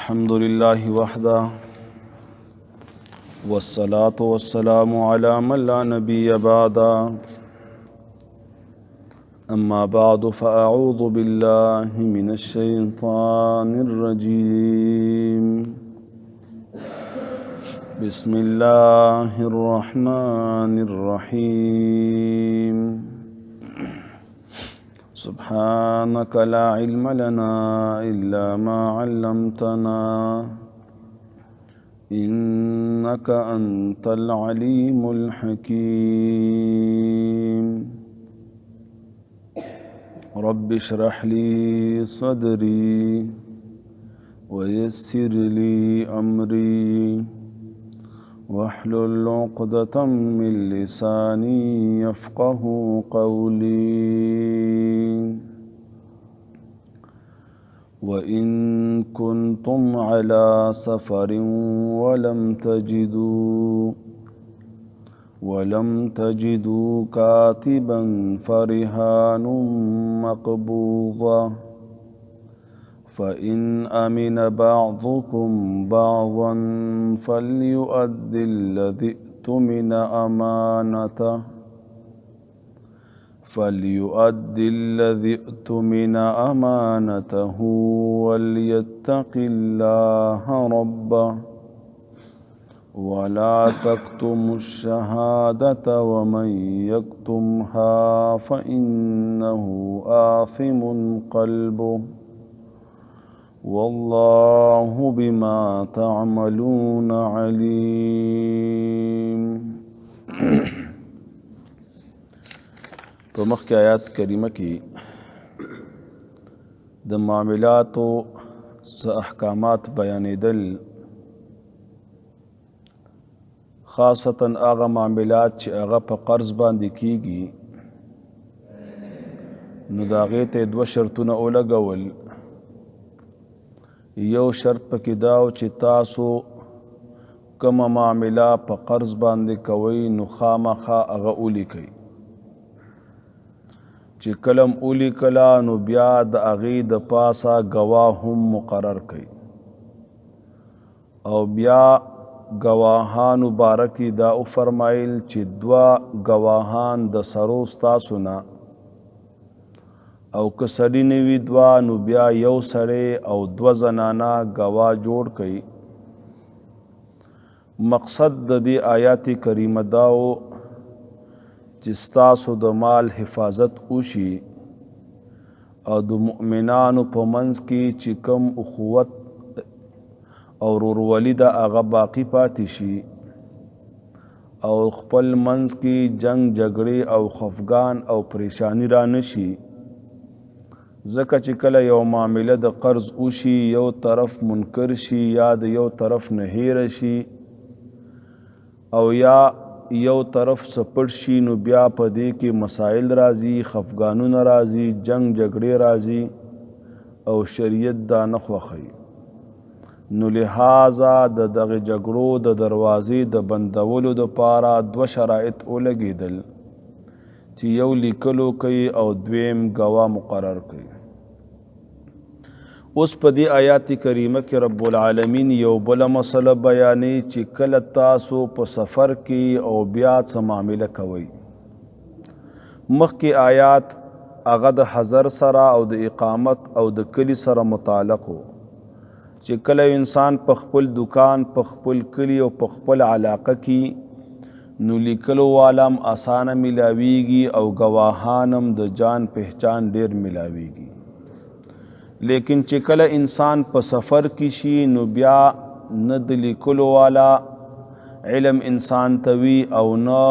الحمد لله وحده والصلاة والسلام على من لا نبي بعده أما بعد فأعوذ بالله من الشيطان الرجيم بسم الله الرحمن الرحيم سبحانك لا علم لنا إلا ما علمتنا إنك أنت العليم الحكيم رب اشرح لي صدري ويسر لي أمري واحلل عقدة من لساني يفقه قولي وإن كنتم على سفر ولم تجدوا كاتبا فرهان مقبوضة فإن أمن بعضكم بعضا فليؤد الذي اؤتمن أمانته وليتق الله ربه ولا تكتموا الشهادة ومن يكتمها فإنه آثم قلبه والله بما تعملون عليم. په مخکې آیات کریمه کې د معاملاتو څه احکامات بیانېدل، خاصتا هغه معاملات چې هغه په قرض باندې کیږي، نو د هغې ته یې 2 شرطونه ولګول. یو شرط پکې دا و چې تاسو کومه معامله په قرض باندې کوئ نو خامخا هغه ولیکئ، چې کلم ولیکله نو بیا د هغې د پاسه ګواه هم مقرر کړئ، او بیا ګواهانو باره کې دا وفرمایل چې 2 ګواهان د سرو ستاسو نه، او که سړي نه وي 2 نو بیا یو سړی او 2 زنانه ګواه جوړ کړئ. مقصد د دې آیات کریمه دا و چې ستاسو د مال حفاظت وشي او د مؤمنانو په منځ کې چې کوم اخوت او ورورولي ده هغه باقی پاتې شي، او خپل منځ کې جنگ جګړې او خفګان او پریشانی را نشي. ځکه چې کله یو معامله د قرض وشي، یو طرف منکر شي یا د یو طرف نه هیره شي او یا یو طرف سپړ شي، نو بیا په دې کې مسائل راځي، خفګانونه راځي، جنگ جګړې راځي او شریعت دا نه خوښوي. نو لہذا د دغه جګړو د دروازې د بندولو دپاره 2 شرایط ولګېدل، چې یو لیکلو کوي او 2 ګواه مقرر کوي. اوس په دې آیات کریمه کې رب العالمین یو بله مسله بیانوي چې کله تاسو په سفر کې او بیا څه معامله کوئ. مخکې آیات هغه د حضر سره او د اقامت او د کلي سره متعلق و، چې کله انسان په خپل دکان، په خپل کلي او په خپل علاقه کې، نو لیکلو والام اسانه ملاویږي او ګواهانم د جان پہچان ډیر ملاویږي. لیکن چې کله انسان په سفر کې شي نو بیا نه د لیکلو والا علم انسان ته وي او نه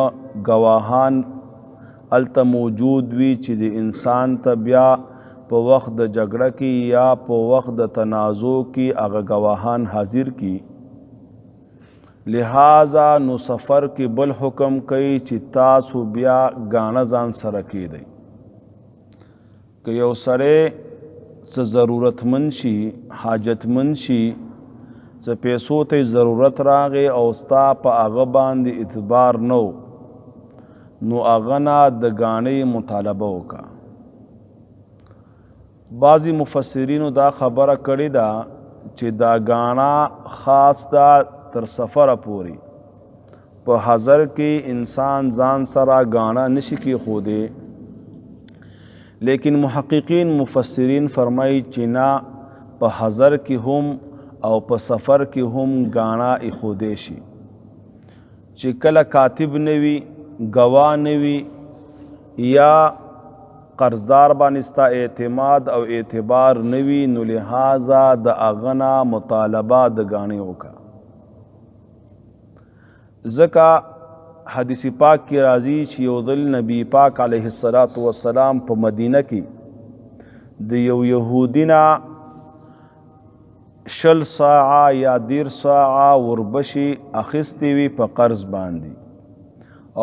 ګواهان هلته موجود وي چې د انسان ته بیا په وخت د جګړه کې یا په وخت د تنازع کې هغه ګواهان حاضر کی. لہذا نو سفر کې بل حکم کوي چې تاسو بیا غاڼه ځان سره کیدئ. که یو سړی څه ضرورتمند شي، حاجتمند شي، څه پیسو ته ضرورت راغی او ستا په هغه باندې اعتبار نو، نو هغه نه د غاڼې مطالبه وکړه. بعضی مفسرینو دا خبره کړې ده چې دا غاڼه خاص دا تر سفره پورې په حضر کې انسان ځان سره غاڼه نشي کېښودی، لیکن محققین مفسرین فرمایي چې نه، په حضر کې هم او په سفر کې هم غاڼه ایښودی شي. چې کله کاتب نه وي، ګواه نه وي، یا قرضدار باندې ستا اعتماد او اعتبار نه وي، نو لہذا د هغه نه مطالبه د غاڼې وکړه. ځکه حدیث پاک کې راځي چې یو ځل نبی پاک علیه السلام په مدینه کې د یو یهودي نه 20 ساعه یا 10 ساعه وربشي اخیستې وي په قرض باندې،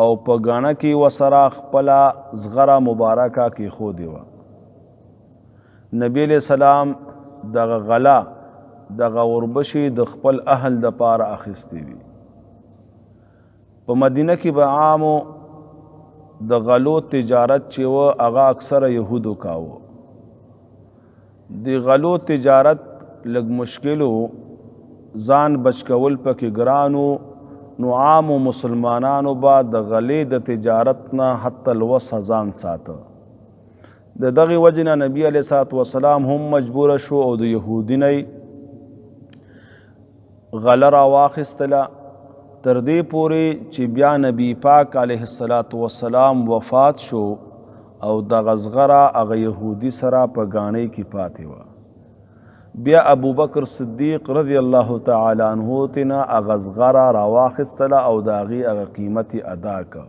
او په غاڼه کې ورسره خپله زغره مبارکه کېښودې وه. نبی علیه السلام دغه غله دغه وربشي د خپل اهل دپاره اخیستې وي. په مدینه کې به عامو د غلو تجارت چې و هغه اکثره یهودو کاوه. د غلو تجارت لږ مشکلو، ځان بچ کول پکې ګرانو، نو عامو مسلمانانو به د غلې د تجارت نه حتی الوسع ځان ساته. د دغې وجې نه نبي علیه السلام هم مجبوره شو او د یهودي نه غله راواخیستله، تر دې پورې چې بیا نبی پاک علیه السلام وفات شو او دغه زغره هغه یهودي سره په غاڼې کې پاتې وه. بیا ابوبکر صدیق رضی الله تعالی عنه تینا هغه زغره راواخیستله او د هغې هغه قیمت ادا که.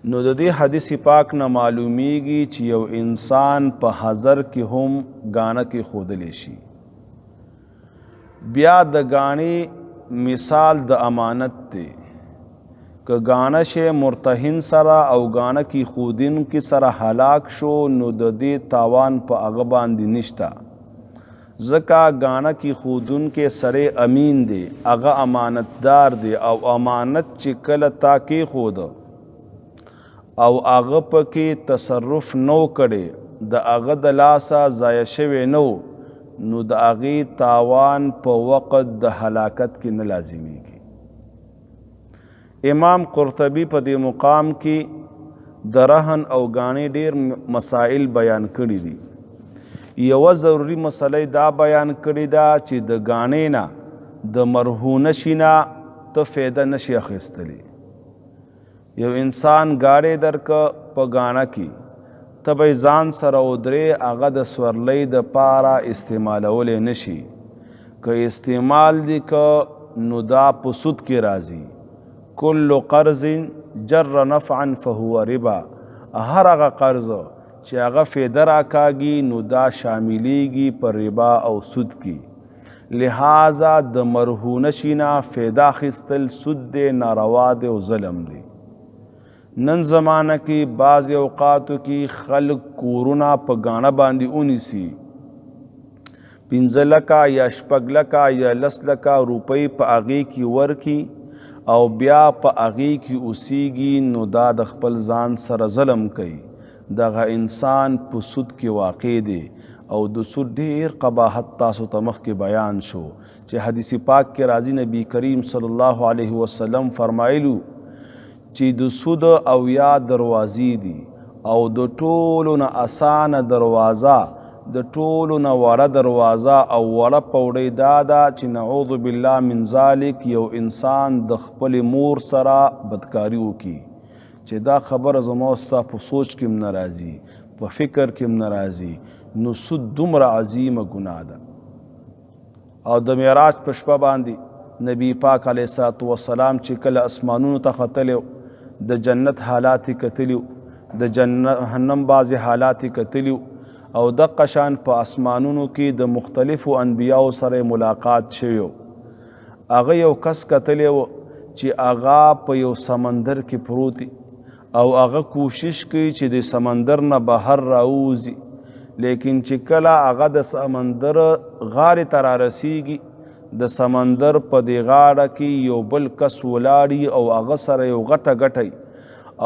نو د دې حدیث پاک نه معلومیږي چې یو انسان په حضر کې هم غاڼه کېښودلی شي. بیا د غاڼې مثال د امانت دی. که غاڼه شی مرتهن سره او غاڼه کېښودونکي سره هلاک شو، نو د دې تاوان په هغه باندې نشته، ځکه غاڼه کېښودونکی سړی امین دی، هغه امانتدار دی، او امانت چې کله تا کېښوده او هغه پکې تصرف نو کړی، د هغه د لاسه ضایع شوی نو، نو د هغې تاوان په وقت د هلاکت کې نه لازمیږي. امام قرطبي په دې مقام کې د رهن او غاڼې ډېر مسائل بیان کړي دي. یوه ضروري مسله دا بیان کړې ده چې د غاڼې نه د مرهونه شي نه ته فایده نشي اخیستلی. یو انسان گاڑی درکه په غاڼه کې، ته به ځان سره ودرې، هغه د سورلۍ دپاره استعمالولی نشي. که استعمال دی که نو دا په سود کې راځي. کل قرض جر نفعا فهو ربا، هر هغه قرض چې هغه فایده راکاږي نو دا شاملیږي په ربا او سود کې. لہذا د مرهونه شي نه فایده اخیستل سود دی، ناروا دی او ظلم دی. نن زمانه کې بعض اوقاتو کې خلق کورونه په غاڼه باندې ونیسي، 15 لکه یا 6 لکه یا 10 لکه روپۍ په هغې کې ورکي او بیا په هغې کې اوسیږي، نو دا د خپل ځان سره ظلم کوي. دغه انسان په سود کې واقع دی او د سود ډېر قباحت تاسو ته مخکې بیان شو چې حدیث پاک کې راځي، نبی کریم صلی الله علیه وسلم فرمایلو چې د سود او یا دروازې دي، او د ټولو نه اسانه دروازه، د ټولو نه وړه دروازه او وړه پوړۍ دا ده چې نعوذ بالله من ذلک یو انسان د خپل مور سره بدکاري وکړي، چې دا خبره زما ستا په سوچ کې هم نه راځي، په فکر کې هم نه راځي. نو سود دومره عظیمه ګناه ده. او د معراج په شپه باندې نبی پاک علیه السلام چې کله اسمانونو ته ختلی، د جنت حالات یې کتلي، د جهنم بعضې حالات یې کتلي، او دقه شان په اسمانونو کې د مختلفو انبیاو سره ملاقات شوی. هغه یو کس کتلی و چې هغه په یو سمندر کې پروت او هغه کوشش کوي چې د سمندر نه بهر راوځي، لیکن چې کله هغه د سمندر غاړې ته رارسیږي، د سمندر په دې غاړه کې یو بل کس ولاړي او هغه سره یو غټه غټی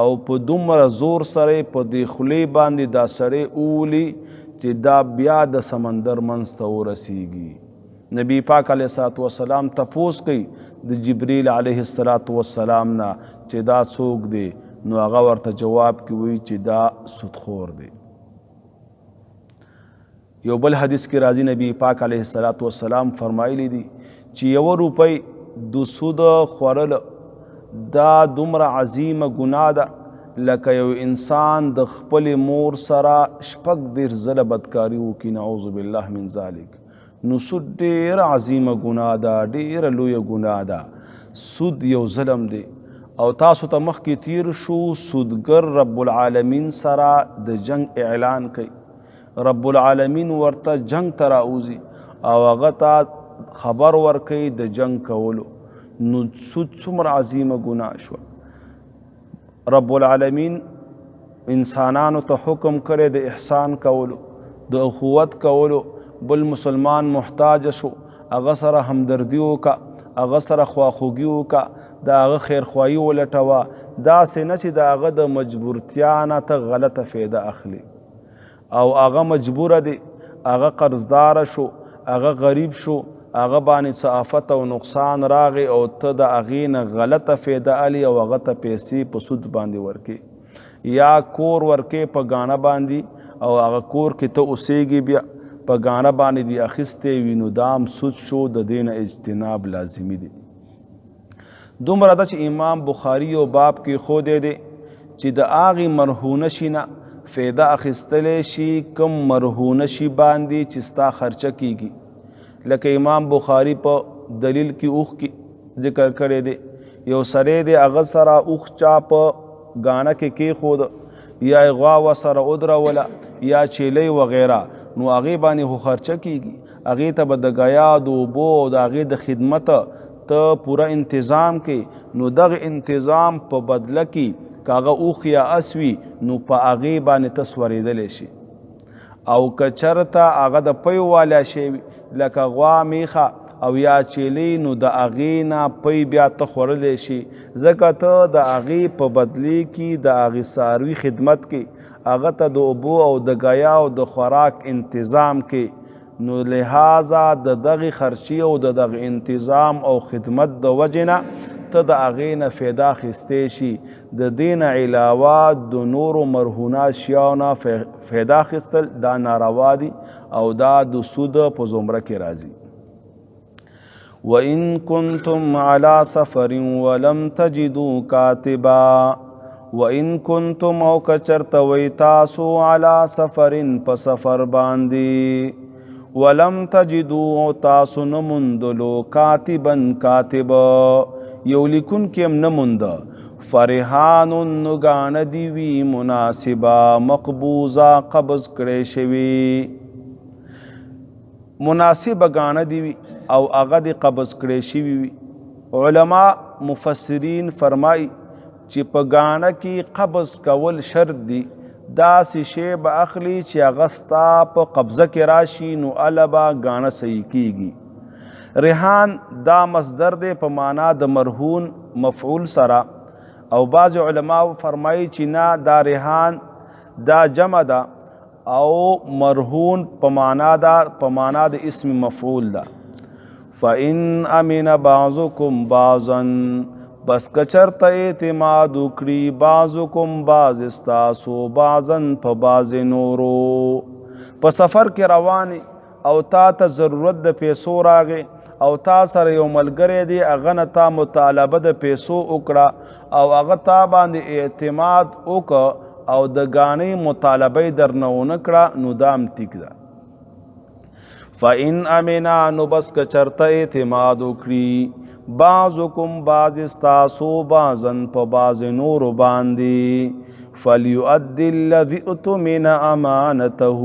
او په دومره زور سره په دې خولې باندې دا سړی اولي چې دا بیا د سمندر منځ ته ورسیږي. نبی پاک علیه الصلاۃ والسلام تپوس کوي د جبریل علیه الصلاۃ والسلام نه چې دا څوک دی، نو هغه ورته جواب کې وایي چې دا سودخور دی. یو بل حدیث کې راځي نبی پاک علیه الصلاۃ والسلام فرمایلی دي چې 1 روپۍ د سود خوړل دا دومره عظیمه ګناه ده لکه یو انسان د خپل مور سره 14 ځله بدکاري وکړي، نعوذ بالله من ذلک. نو سود ډېره عظیمه ګناه ده، ډېره لویه ګناه ده. سود یو ظلم دی او تاسو ته مخکې تیر شو سودګر رب العالمین سره د جنگ اعلان کوي. رب العالمین ورته جنگ ته راوځي او هغه ته خبر ورکوي د جنگ کولو. نو سود څومره عظیمه ګناه شوه. رب العالمین انسانانو ته حکم کړی د احسان کولو، د اخوت کولو. بل مسلمان محتاج شو هغه سره همدردي وکړه، هغه سره خواخوږي وکړه، د هغه خیرخواهي ولټوه. داسې نه چې د هغه د مجبورتیا نه ته غلطه فایده اخلي او هغه مجبوره دی، هغه قرضدار شو، هغه غریب شو، هغه باندې څه آفت او نقصان راغی او ته د هغې نه غلطه فایده الی او هغه ته پیسې په سود باندې ورکې، یا کور ورکې په ګاڼه باندې او هغه کور کې ته اوسېږي بیا په ګاڼه باندې دې اخیستی وي، نو دا هم سود شو. د دې نه اجتناب لازمي دی. دومره ده چې امام بخاري یو باب کې ښودی دی چې د هغې مرهونه شي نه فایده اخیستلی شي کم مرهونه شي باندې چې ستا خرچه کیږي. لکه امام بخاري په دلیل کې اوښ کې ذکر کړی دی، یو سړی دی هغه سره اوښ چا په ګاڼه کې کېښود یا یې غوا ورسره ودروله یا چیلۍ وغیره، نو هغې باندې خو خرچه کیږي. هغې ته به د ګیا د اوبو او د هغې د خدمت ته پوره انتظام کې، نو دغه انتظام په بدله کې که هغه اوښ یا اس وي نو په هغې باندې ته سورېدلی شي. او که چېرته هغه د پیو والا شی وي لکه غوا میخه او یا چیلۍ، نو د هغې نه پی بیا ته خوړلی شي، ځکه ته د هغې په بدلې کې د هغې څاروي خدمت کې هغه ته د اوبو او د ګیا او د خوراک انتظام کې. نو لہذا د دغې خرچي او د دغه انتظام او خدمت د وجې نه ته د هغې نه فایده اخیستی شي. د دې نه علاوه د نورو مرهونه اشیاو نه فایده اخیستل دا ناروا دي او دا د سود په زمره کې راځي. وَإِن كُنتُمْ عَلَى سَفَرٍ وَلَمْ تَجِدُوا كَاتِبًا وَإِن كُنتُمْ او کچرته وی تاسو عَلَى سَفَرٍ په سفر باندې ولم تجدوا او تاسو نه موندلو کاتبا کاتب یو لیکونکی هم نه مونده فرحان نو ګاڼه دي وي مناسبه مقبوضه قبض کړی شوي مناسبه ګاڼه دي وي او هغه دې قبض کړی شوي وي. علما مفسرین فرمایي چې په ګاڼه کې قبض کول شرط دي. داسې شی به اخلي چې هغه ستا په قبضه کې راشي نو هله به ګاڼه صحیح کیږي. ریحان دا مصدر دی په معنا د مرهون مفعول سره او بعض علما فرمایي چې نه دا ریحان دا جمع ده او مرهون په معنا د اسم مفعول ده. فإن امن بعضکم بعضا بس کچرته اعتماد وکړي بعضکم بعض استاسو بعضن په بعض نورو په سفر کې روانې او تا ته ضرورت د پیسو راغې او تا سره یو ملګری دی هغه نه تا مطالبه د پیسو وکړه او هغه تا باندې اعتماد وکړه او د ګاڼې مطالبه یې درنه ونه کړه نو دا هم ټیک ده. فإن امنا نو بس کچرته اعتماد وکړي بعضکم بعض استاسو بعضن په بعض نورو باندې فلیؤدي الذي اؤتمن امانته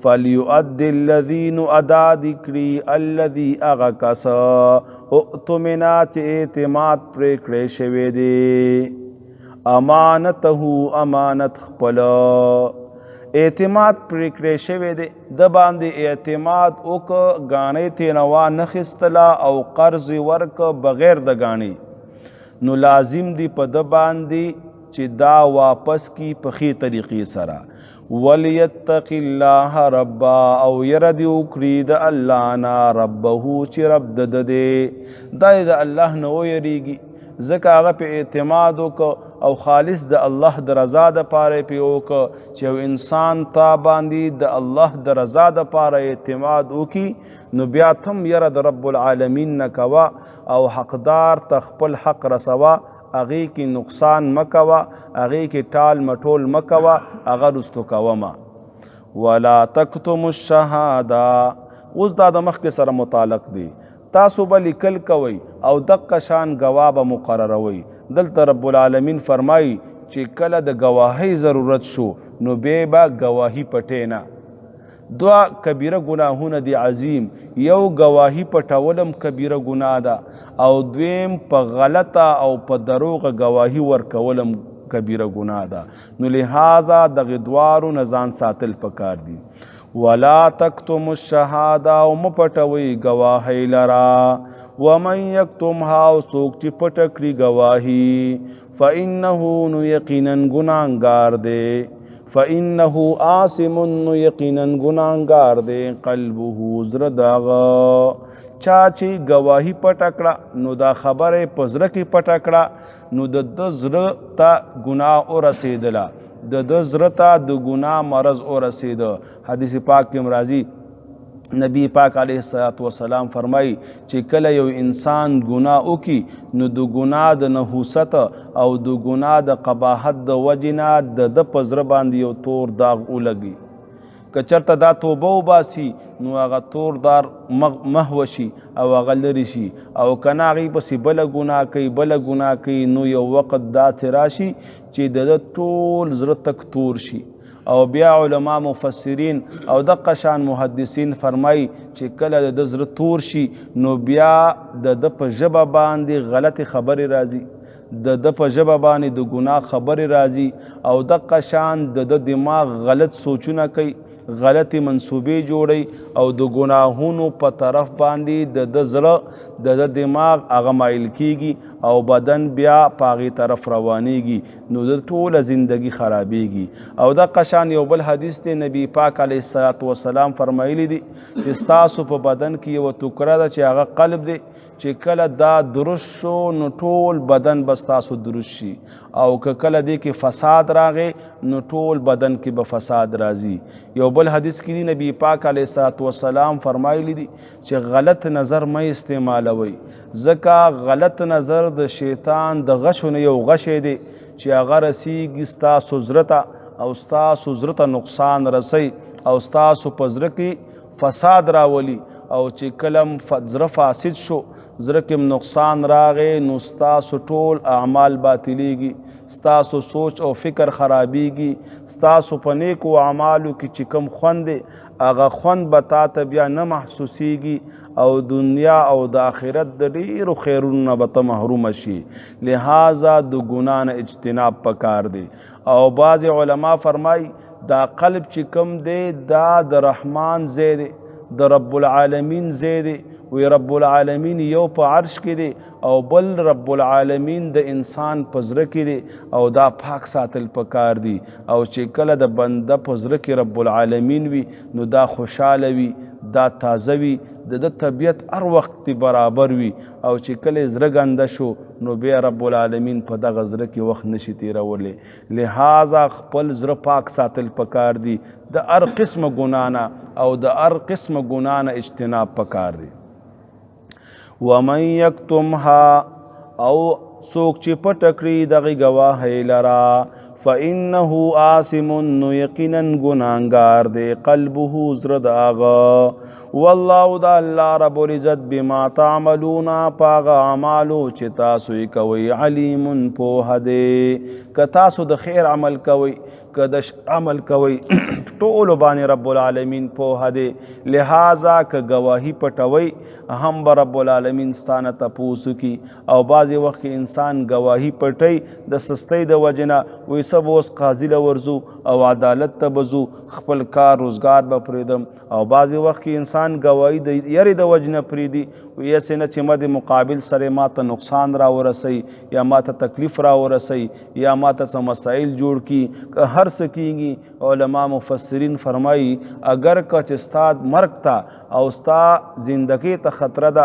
فلیؤدي الذي نو ادا دکړي الذي هغه کس اؤتمن چې اعتماد پرې کړی شوی دی امانته امانت خپل اعتماد پرې کړی شوی دی د باندې اعتماد وکړه ګاڼې تېنه وانخیستله او قرض ورکړه بغیر د ګاڼې نو لازم دی په ده باندې چې دا واپس کی په ښې طریقې سره ولیتق الله ربا او یره دې وکړي د الله نه ربه چې رب د دی دا د الله نه ویریږي ځکه هغه په اعتماد وکړه او خالص د الله د رضا دپاره پې وکړه چې یو انسان تا باندې د الله د رضا دپاره اعتماد وکړي نو بیا ته هم یره د رب العالمین نه کوه او حقدار ته خپل حق رسوه هغې کې نقصان مه کوه هغې کې ټال مټول مه کوه هغه رستو کوه مه ولا تکتم الشهاده اوس دا د مخکې سره متعلق دی تاسو به لیکل کوئ او دقه شان ګواه به مقرروئ دلته رب العالمین فرمایي چې کله د ګواهۍ ضرورت شو نو بیا به ګواهي پټې نه دوه کبیره ګناهونه دي عظیم یو ګواهي پټولم کبیره ګناه ده او دویم په غلطه او په دروغه ګواهي ورکولم کبیره ګناه ده نو لہذا دغه دواړو نه ځان ساتل پکار دي ولا تکتم الشهاده او مپټوي گواهی لرا ومن یکتمها او څوک چې پټ کړي گواهی فانه نو یقینا ګناهګار دی فانه آثم نو یقینا ګناهګار دی قلبه زړه دغه چا چې گواهی پټ کړه نو دا خبره په زړه کې پټ کړه نو د زړه ته ګناه ورسېدله د زړه ته د ګناه مرض ورسېده حدیث پاک کې راځي نبی پاک علیه السلام فرمایي چې کله یو انسان ګناه وکړي نو د ګناه د نحوست او د ګناه د قباحت د وجې نه د په زړه باندې یو تور داغ ولګي که چېرته دا توبه وباسي نو هغه تور دار محو شي او هغه لرې شي او که نه هغې پسې بله ګناه کوي نو یو وخت داسې راشي چې د ټول زړه تک تور شي او بیا علما مفسرین او دقه شان محدثین فرمایي چې کله د زړه تور شي نو بیا د په ژبه باندې غلطې خبرې راځي د په ژبه باندې د ګناه خبرې راځي او دقه شان د دماغ غلط سوچونه کوي غلطی منصوبې جوړي او د ګناهونو په طرف باندې د زړه د دماغ هغه مایل کیږي او بدن بیا په هغې طرف روانیږي نو د ټوله زندگی خرابیږي او د قشان یو بل حدیث دی نبی پاک علیه السلام فرمایلی دی چې ستاسو په بدن کې یو ټوکره ده چې هغه قلب دی چې کله دا درست شو نو ټول بدن به ستاسو درست شي او که کله دی کې فساد راغی نو ټول بدن کې به فساد راځي یو بل حدیث کې دی نبی پاک علیه السلام فرمایلی دی چې غلط نظر مه استعمالوئ ځکه غلط نظر د شیطان د غشو نه یو غشی دی چې هغه رسیږي ستاسو زړه ته او ستاسو زړه ته نقصان رسی او ستاسو په زړه کې فساد راولي او چې کلم زړه فاسد شو زړه کې نقصان راغی نو ستاسو ټول اعمال باطلیږي ستاسو سوچ او فکر خرابیږي ستاسو په نیکو اعمالو کې چې کوم خوند دی هغه خوند به تا ته بیا نه محسوسیږي او دنیا او د آخرت د ډیرو خیرونو نه به ته محرومه شي لہذا د ګناه نه اجتناب پکار دی او بعض علما فرمایي دا قلب چې کوم دی دا د رحمان ځای دی د رب العالمین ځای دی وی رب العالمین یو په عرش کې دی او بل رب العالمین د انسان په زړه کې دی او دا پاک ساتل پکار دی او چې کله د بنده په زړه کې رب العالمین وي نو دا خوشحاله وي دا تازه وي د طبیعت هر وخت برابر وي او چې کله زړه ګنده شو نو بیا رب العالمین په دغه زړه کې وخت نشي تیرولی لہذا خپل زړه پاک ساتل پکار دی د هر قسم ګناه نه او د هر قسم ګناه نه اجتناب پکار دی ومن یکتمها او څوک چې پټ کړي دغه ګواهۍ لره فانه آثم نو یقینا ګناهګار دی قلبه زړه د هغه والله د الله رب العزت بما تعملون په هغه اعمالو چې تاسو یې کوئ علیم پوهه دی که تاسو د خیر عمل کوئ که د عمل کوئ ټولو باندې رب العالمین پوهه دی لہذا که گواهی پټوئ هم به رب العالمین ستانه تپوس کی او بعضې وخت کې انسان گواهی پټوي د سستۍ د وجې نه وایي سب اوس قاضي له ورځو او عدالت ته به ځو، خپل کار روزګار به پرېږدم. او بعضې وخت کې انسان ګواهي د یرې د وجې نه پرېږدي، وایي هسې نه چې ما د مقابل سره ما ته نقصان را ورسوي یا ما ته تکلیف را ورسوي یا ما ته څه مسایل جوړ کړي. که هر څه کېږي، علما مفسرین فرمایي اگر که چې ستا مرګ ته او ستا زندګۍ ته خطره ده،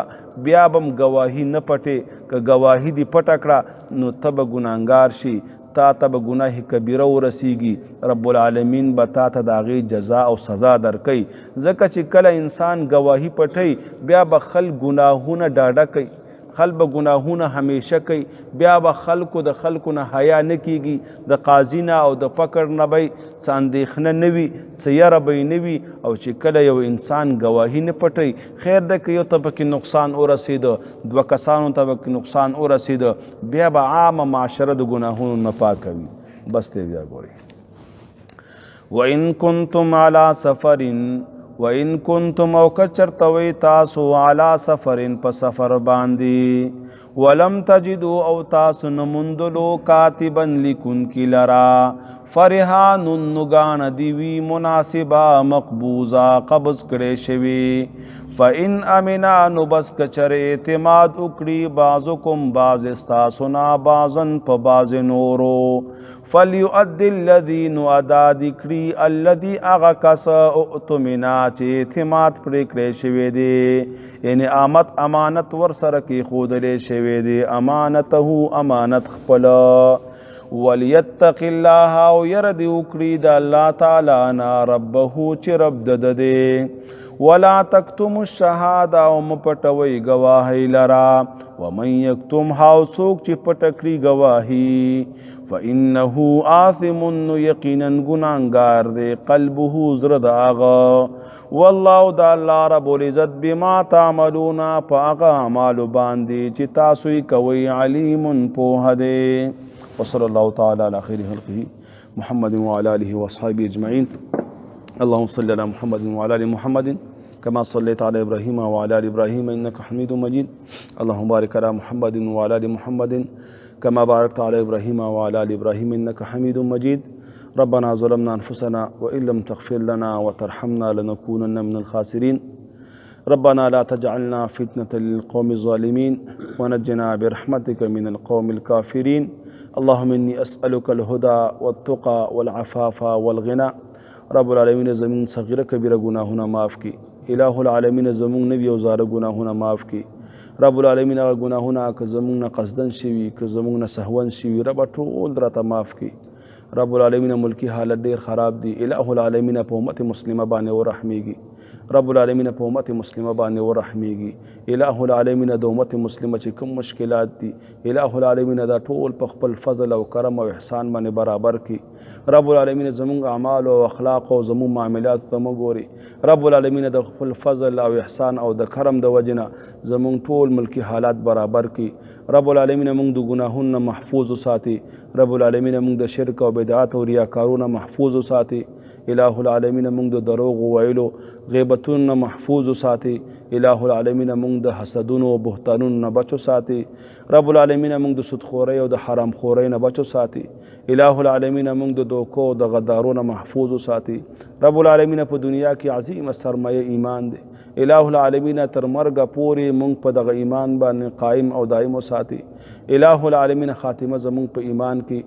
بیا به هم ګواهي نه پټې. که ګواهي دې پټه کړه نو ته به ګناهګار شي، تا ته به ګناه کبیره ورسیږي. رب العالمین به تا ته د هغې جزا او سزا درکوي. ځکه چې کله انسان ګواهي پټوي بیا به خلک ګناهونه ډاډه کوي، خلک به ګناهونه همیشه کوي، بیا به خلکو د خلکو نه حیا نه کېږي، د قاضي نه او د پکړ نه به څه اندېښنه نه وي، څه یره به یې نه وي. او چې کله یو انسان ګواهي نه پټوي، خیر ده که یو ته پکې نقصان ورسېده، دوه کسانو ته پکې نقصان ورسېده، بیا به عامه معاشره د ګناهونو نه پاکوي. بس دی بیا ګورئ. وَإِن كُنتُمْ عَلَى سَفَرٍ وَإِن كُنتُمْ او کچرته وی تاسو عَلَى سَفَرٍ په سفر باندې، وَلَمْ تَجِدُوا او تاسو نموندلو کاتبا لیکونکي لرا، فرحان نگان دیوی مناسبه مقبوضه قبض کړی شوي. فإن امنا نو بس کچر اعتماد وکړي بعضکم بعض استاسنا بعضن په بعض نورو، فلیؤدي الذي نو ادا دي کړي الذي هغه کس اؤتمنا چې اعتماد پرې کړی شوی دی، یعنی امانت ورسره کېښودلی شوی دی، امانته امانت خپله. ولیتق الله او ير دی وکړي د الله تعالی نه ربه چې رب د دی. ولا تکتم الشهاده او مپټوي گواهی لرا، ومن یکتمها او څوک چې پټ کړي گواهی، فانه آثم یقینا ګناهګار دی، قلبه زړه د هغه. والله د الله رب العزت بما تعملون په هغه اعمالو باندې چې تاسو یې کوئ علیم پوهه دی. وصلى الله تعالى على خير خلقه محمد وعلى آله وأصحابه أجمعين. اللهم صل على محمد وعلى آل محمد كما صليت على إبراهيم وعلى آل إبراهيم إنك حميد مجيد. اللهم بارك على محمد وعلى آل محمد كما باركت على إبراهيم وعلى آل إبراهيم إنك حميد مجيد. ربنا ظلمنا أنفسنا وإن لم تغفر لنا وترحمنا لنكونن من الخاسرين. ربنا لا تجعلنا فتنة للقوم الظالمين ونجنا برحمتك من القوم الكافرين. اللهم إني أسألك الهدى والتقى والعفاف والغنى. رب العالمين زمون صغيرة كبيرة گناهنا معاف کی. الہ العالمین زمون نبی او زاره گناهنا معاف کی. رب العالمین هغه گناهونه که زمون قصدن شوي که زمون سهون شوي رب ټول راته معاف کی. رب العالمین ملکی حالت ډیر خراب دی، الہ العالمین په امت مسلمه باندې ورحمیږي. رب العالمین په امت مسلمه باندې ورحمیږي. الہ العالمین د امت مسلمه چې کوم مشکلات دي، الہ العالمین دا ټول په خپل فضل او کرم او احسان باندې برابر کی. رب العالمین زمونږ اعمال او اخلاق او زمونږ معاملات ته مګوري. رب العالمین د خپل فضل او احسان او د کرم د وجنه زمونږ ټول ملکی حالات برابر کی. رب العالمین موږ د ګناهونو محفوظ ساتي. رب العالمین موږ د شرک او بدعات او ریاکارونو محفوظ ساتي. الہ العالمین موږ د دروغ ویلو غیبتونو محفوظ ساتي. الہ العالمین موږ د حسدونو او بهتانونو نه بچو ساتي. رب العالمین موږ د سودخورۍ او د حرام خورۍ نه بچو ساتي. الہ العالمین موږ د دوکو او د غدارونو محفوظ ساتي. رب العالمین په دنیا کې عظیم سرمایه ایمان دی. الہ العالمین تر مرګ پورې موږ په دغه ایمان باندې قائم او دائم ساتي. الہ العالمین خاتمه زموږ په ایمان کې.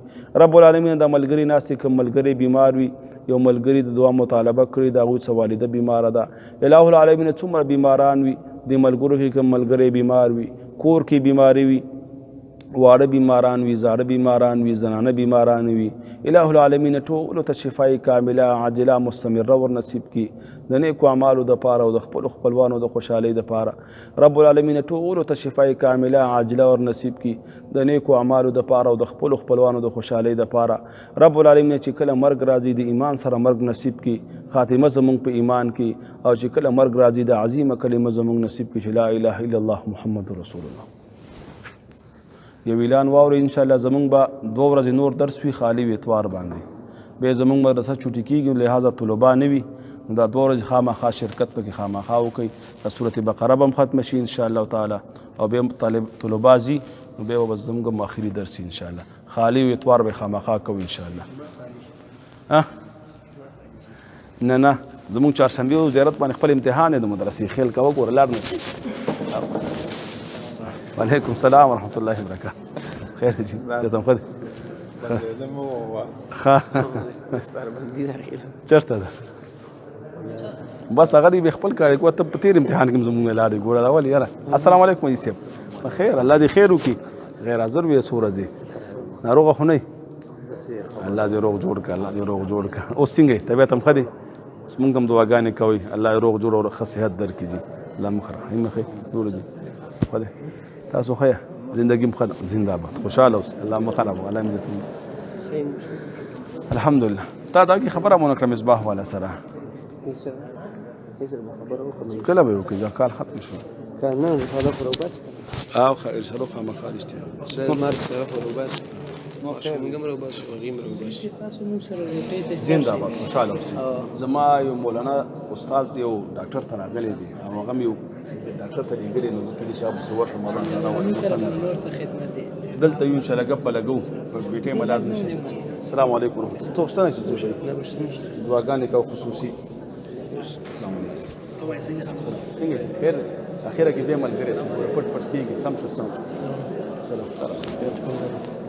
رب العالمین د ملګری ناستې کوم ملګری بیمار وي، یو ملګری د دعا مطالبه کړي د هغوی څه والده بیماره ده. الہ العالمین څومره بیماران وي، د ملګرو کې کوم ملګری بیمار وي، کور کې بیماری وي، واړه بیماران وي، زاړه بیماران وي، زنانه بیماران وي، الہ العالمین ټولو ته شفای کامله عاجله مستمره ور نصیب کی. د نیکو اعمالو د پاره او د خپل خپلوانو د خوشحالۍ د پاره رب العالمین ټولو ته شفای کامله عاجله ور نصیب کی. د نیکو اعمالو د پاره او د خپل خپلوانو د خوشحالۍ د پاره رب العالمین چې کله مرګ راځي د ایمان سره مرګ نصیب کی، خاتمه زمونږ په ایمان کی. او چې کله مرګ راځي د عظیمه کلمه زمونږ نصیب کی چې لا اله الا الله محمد رسول الله. یو اعلان واورئ، انشاءالله زمونږ به 2 ورځې نور درس وي، خالی وي اتوار باندې بیا زمونږ مدرسه چوټي کېږي، لہذا طلبا نه وي نو دا 2 ورځې خامخا شرکت پکې خامخا وکړئ. د سورت بقره به هم ختمه شي انشاءالله تعالی او بیا طلبا ځي نو بیا به زمونږ هم آخري درس انشاءالله خالی وي اتوار به خامخا کوو انشاءالله. نه زمونږ چهارشنبې زیارت باندې خپل امتحان دی د مدرسې خیال کوه ګوره لاړ نه وعلیکم السلام ورحمة الله وبرکاته خیر جی کتم خد چرته ده بس هغه دی خپل کار کوه ته په تیر امتحان کې زمونږ لاړې ګوره دا ولې یاره السلام علیکم مجید صاحب خیر الله دې خیر وکړي غیر حاضر وي څو ورځې ناروغه خو نه الله دې روغ جوړ کړه الله دې روغ جوړ کړه اوس څنګه طبیعت هم ښه دی اوس مونږ هم دعاګانې کوئ الله یې روغ جوړ او ښه صحت درکړي جي الله مو ښه جوړ جي ښه دی تاسو ښه زندگی مو ښه ده زنده باد خوشحاله اوسئ الله مو خراب الله مو الحمدلله تا دا کې خبره مو نه کړه مصباح والا سره کله به وکړي دا کال ختم شو کال نه خدا خروبات او خیر سره خامخا رښتیا مار سره خروبات خیر موږ مرو بس وغیم مرو بس تاسو نو سره روټي د زنده باد خوشحاله اوسئ زما یو مولانا استاد دی او ډاکټر ته راغلی دی او هغه مې ډاکټر ته لېږلی نو زه کلي شاه بسې ورشم مولانا سره دلته یو انشاءالله ګپ به لګو په بیټۍ ملاړ نه شي السلام علیکم ورحمت الله ته غوښتنه چې څه شي دعاګانې کوو خصوصي السلام علیکم څنګه خیر اخره کې بیا ملګری شو پټ پټ کېږي سم شو سم سلام